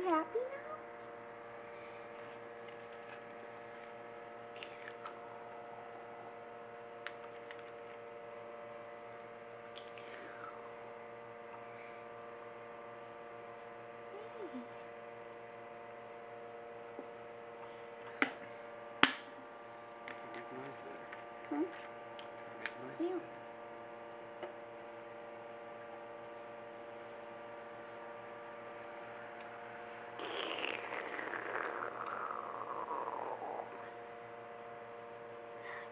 happy now? Big noise there. Hmm? Big noise You. there.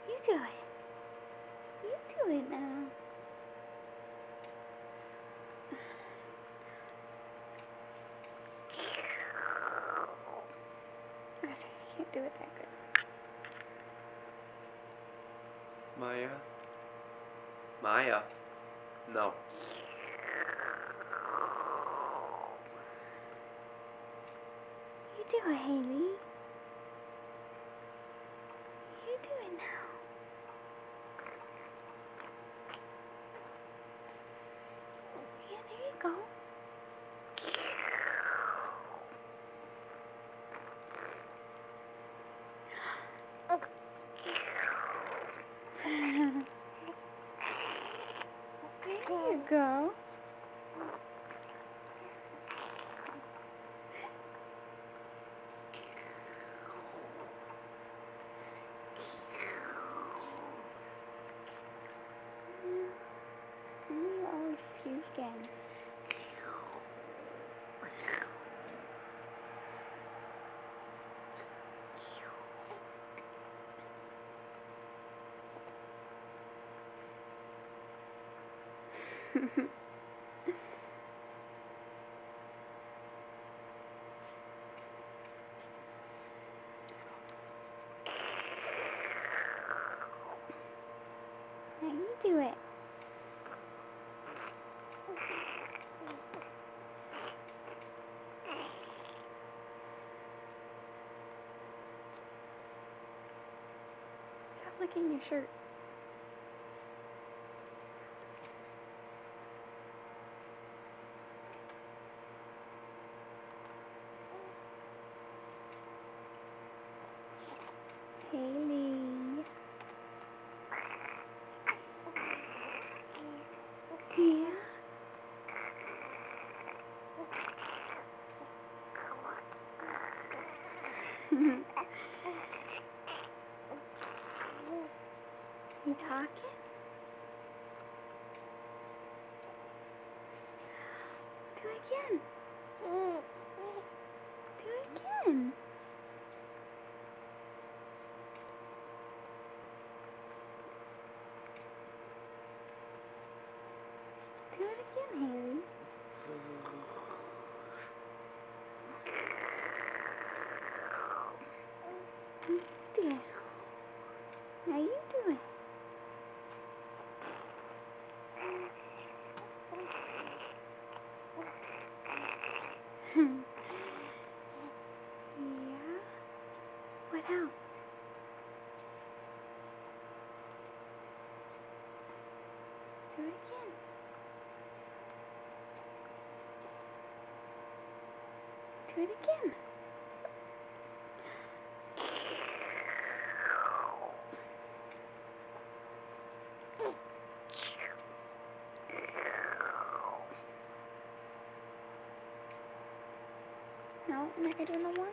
You do it. You do it now. I can't do it that good. Maya? Maya? No. You do it, Haley. You do it now. Yeah, there you go. There you go. You always puke again. Now you do it. Stop licking your shirt. Haley. Yeah. You talking? Do it again. Do it again. Do it again, Haley. Do it. Now you do it. Yeah. What else? Do it again. Do it again. No, I'm not gonna do it no more.